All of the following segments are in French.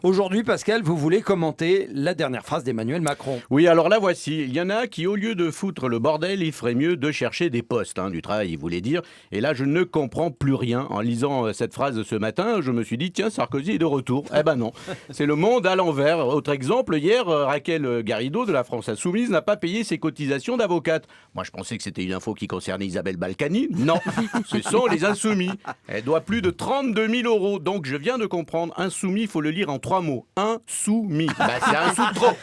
Aujourd'hui, Pascal, vous voulez commenter la dernière phrase d'Emmanuel Macron. Oui, alors la voici. Il y en a qui, au lieu de foutre le bordel, il ferait mieux de chercher des postes, du travail, il voulait dire. Et là, je ne comprends plus rien. En lisant cette phrase ce matin, je me suis dit, tiens, Sarkozy est de retour. Eh ben non, c'est le monde à l'envers. Autre exemple, hier, Raquel Garrido de la France Insoumise n'a pas payé ses cotisations d'avocate. Moi, je pensais que c'était une info qui concernait Isabelle Balkany. Non, ce sont les insoumis. Elle doit plus de 32 000 €. Donc, je viens de comprendre, insoumis, il faut le lire en 3 mots. Insoumis. C'est un sou de trop.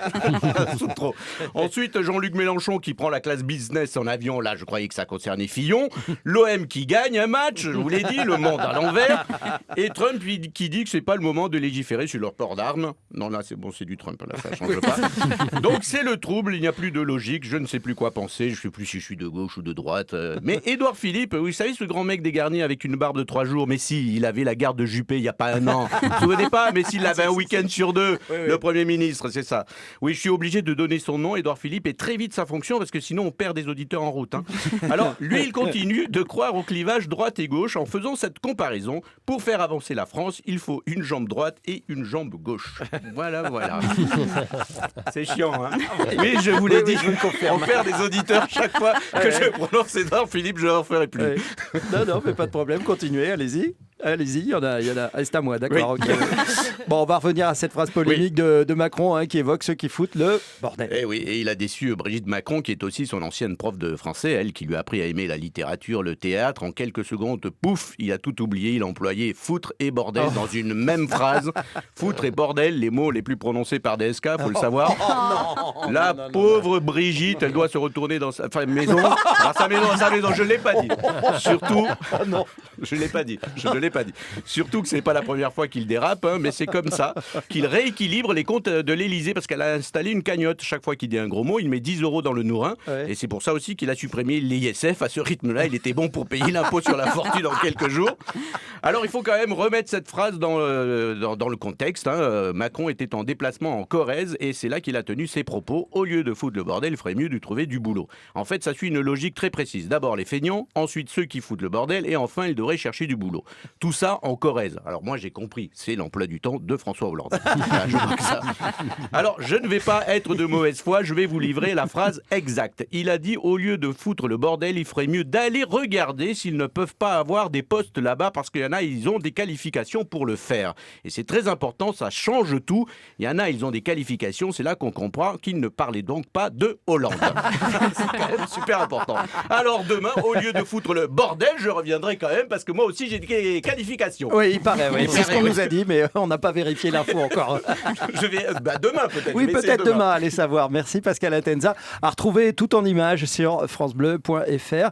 Un sou de trop. Ensuite, Jean-Luc Mélenchon qui prend la classe business en avion. Là, je croyais que ça concernait Fillon. L'OM qui gagne un match, je vous l'ai dit, le monde à l'envers. Et Trump qui dit que c'est pas le moment de légiférer sur leur port d'armes. Non, là, c'est bon, c'est du Trump. Là, ça change pas. Donc, c'est le trouble. Il n'y a plus de logique. Je ne sais plus quoi penser. Je ne sais plus si je suis de gauche ou de droite. Mais Édouard Philippe, vous savez, ce grand mec dégarni avec une barbe de 3 jours. Mais si, il avait la garde de Juppé il n'y a pas un an. Vous vous souvenez pas? Mais s'il avait un week-end sur 2, oui. Le Premier ministre, c'est ça. Oui, je suis obligé de donner son nom, Édouard Philippe, et très vite sa fonction, parce que sinon on perd des auditeurs en route. Alors, lui, il continue de croire au clivage droite et gauche en faisant cette comparaison. Pour faire avancer la France, il faut une jambe droite et une jambe gauche. Voilà. C'est chiant, Mais je vous l'ai dit, on perd des auditeurs chaque fois que je prononce Édouard Philippe, je ne leur ferai plus. Non, mais pas de problème, continuez, allez-y. Allez-y, il y en a. Ah, c'est à moi, d'accord. Oui. Okay. Bon, on va revenir à cette phrase polémique de Macron qui évoque ceux qui foutent le bordel. Et il a déçu Brigitte Macron, qui est aussi son ancienne prof de français, elle qui lui a appris à aimer la littérature, le théâtre. En quelques secondes, pouf, il a tout oublié. Il a employé foutre et bordel dans une même phrase. Foutre et bordel, les mots les plus prononcés par DSK, faut le savoir. La pauvre Brigitte, elle doit se retourner dans sa maison. Dans sa maison, je ne l'ai pas dit. Surtout, je ne l'ai pas dit. Surtout que c'est pas la première fois qu'il dérape, mais c'est comme ça qu'il rééquilibre les comptes de l'Élysée, parce qu'elle a installé une cagnotte. Chaque fois qu'il dit un gros mot, il met 10 € dans le nourrin. Ouais. Et c'est pour ça aussi qu'il a supprimé l'ISF. À ce rythme-là, il était bon pour payer l'impôt sur la fortune en quelques jours. Alors il faut quand même remettre cette phrase dans le contexte. Macron était en déplacement en Corrèze et c'est là qu'il a tenu ses propos. Au lieu de foutre le bordel, il ferait mieux de trouver du boulot. En fait, ça suit une logique très précise. D'abord les feignants, ensuite ceux qui foutent le bordel et enfin ils devraient chercher du boulot. Tout ça en Corrèze. Alors moi j'ai compris, c'est l'emploi du temps de François Hollande. Là, je vois que ça. Alors je ne vais pas être de mauvaise foi, je vais vous livrer la phrase exacte. Il a dit au lieu de foutre le bordel, il ferait mieux d'aller regarder s'ils ne peuvent pas avoir des postes là-bas parce qu'il y en a, ils ont des qualifications pour le faire. Et c'est très important, ça change tout. Il y en a, ils ont des qualifications, c'est là qu'on comprend qu'il ne parlait donc pas de Hollande. C'est quand même super important. Alors demain, au lieu de foutre le bordel, je reviendrai quand même parce que moi aussi j'ai des qualifications. Oui, il paraît, oui. C'est ce qu'on nous a dit, mais on n'a pas vérifié l'info encore. Je vais demain peut-être. Oui, peut-être demain, allez savoir. Merci Pascal Atenza. À retrouver tout en images sur francebleu.fr.